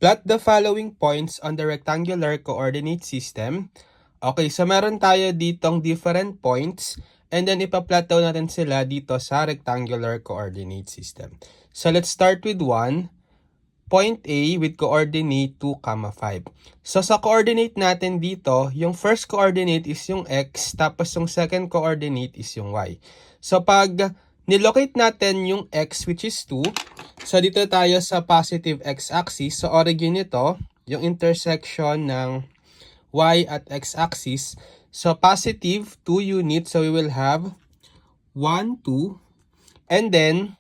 Plot the following points on the rectangular coordinate system. Okay, so meron tayo ditong different points and then ipa-plot daw natin sila dito sa rectangular coordinate system. So let's start with 1. Point A with coordinate 2, 5. So sa coordinate natin dito, yung first coordinate is yung x, tapos yung second coordinate is yung y. So pag nilocate natin yung x which is 2, so dito tayo sa positive x-axis. So origin nito, yung intersection ng y at x-axis. So positive 2 units, so we will have 1, 2, and then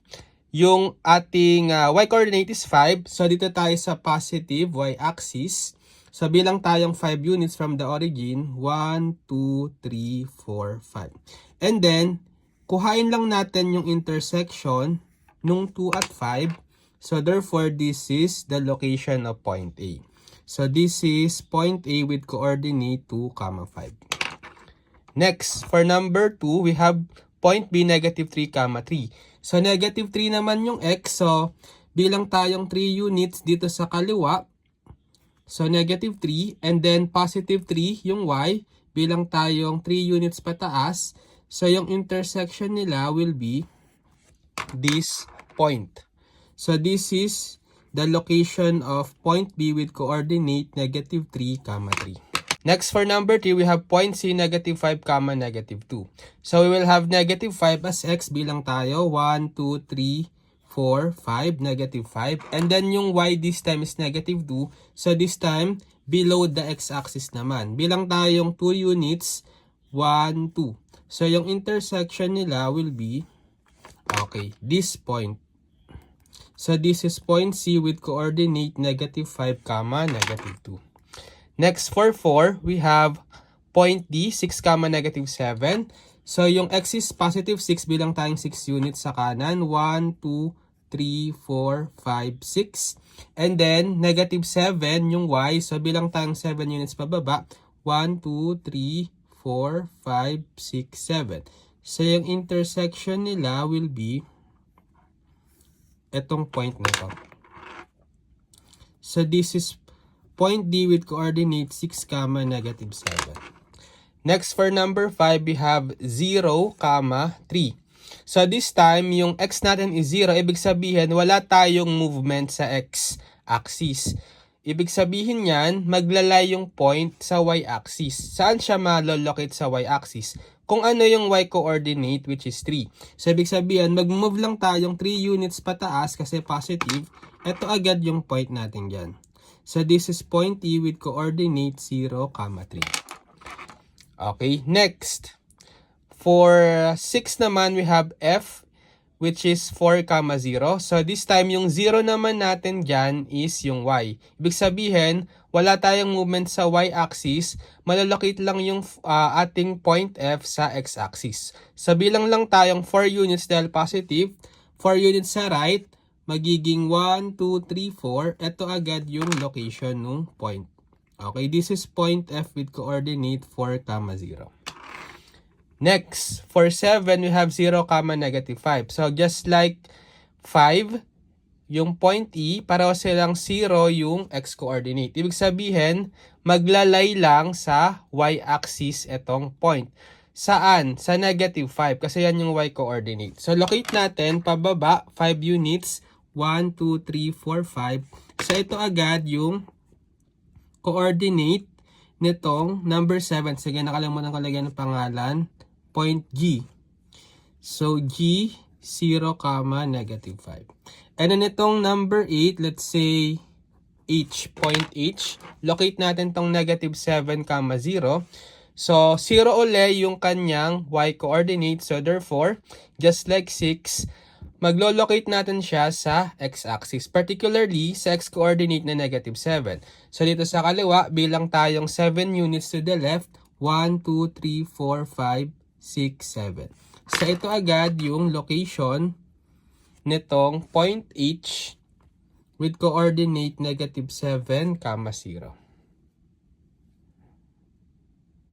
yung ating y-coordinate is 5. So, dito tayo sa positive y-axis. So, bilang tayong 5 units from the origin. 1, 2, 3, 4, 5. And then, kuhain lang natin yung intersection nung 2 at 5. So, therefore, this is the location of point A. So, this is point A with coordinate 2, 5. Next, for number 2, we have point B, negative 3, 3. So, negative 3 naman yung x. So, bilang tayong 3 units dito sa kaliwa. So, negative 3. And then, positive 3 yung y. Bilang tayong 3 units pataas. So, yung intersection nila will be this point. So, this is the location of point B with coordinate negative 3, 3. Next, for number 3, we have point C, negative 5, negative 2. So, we will have negative 5 as x bilang tayo. 1, 2, 3, 4, 5, negative 5. And then, yung y this time is negative 2. So, this time, below the x-axis naman. Bilang tayong 2 units, 1, 2. So, yung intersection nila will be, okay, this point. So, this is point C with coordinate negative 5, negative 2. Next, for 4, we have point D, 6, negative 7. So, yung x is positive 6 bilang tayong 6 units sa kanan. 1, 2, 3, 4, 5, 6. And then, negative 7 yung y. So, bilang tayong 7 units pababa. 1, 2, 3, 4, 5, 6, 7. So, yung intersection nila will be etong point na to. So, this is point D with coordinate 6, negative 7. Next, for number 5, we have 0, 3. So, this time, yung x natin is 0. Ibig sabihin, wala tayong movement sa x-axis. Ibig sabihin yan, maglalay yung point sa y-axis. Saan siya malolocate sa y-axis? Kung ano yung y-coordinate, which is 3. So, ibig sabihin, mag-move lang tayong 3 units pataas kasi positive. Ito agad yung point natin dyan. So, this is point E with coordinate 0, 3. Okay, next. For 6 naman, we have F, which is 4, 0. So, this time, yung 0 naman natin dyan is yung Y. Ibig sabihin, wala tayong movement sa Y-axis. Malalocate lang yung ating point F sa X-axis. So, bilang lang tayong 4 units dahil positive. 4 units sa right. Magiging 1, 2, 3, 4. Ito agad yung location ng point. Okay, this is point F with coordinate 4, 0. Next, for 7, we have 0, negative 5. So, just like 5, yung point E, pareho silang 0 yung x-coordinate. Ibig sabihin, maglalay lang sa y-axis itong point. Saan? Sa negative 5, kasi yan yung y-coordinate. So, locate natin, pababa, 5 units, 1, 2, 3, 4, 5. So, ito agad yung coordinate nitong number 7. Sige, nakalimutan ko lagyan ng pangalan. Point G. So, G, 0, negative 5. And then itong number 8, let's say H, point H. Locate natin tong negative 7, 0. So, 0 uli yung kanyang y-coordinate. So, therefore, just like 6, maglo-locate natin siya sa x-axis, particularly sa x-coordinate na negative 7. So, dito sa kaliwa, bilang tayong 7 units to the left, 1, 2, 3, 4, 5, 6, 7. So, ito agad yung location nitong point H with coordinate negative 7, 0.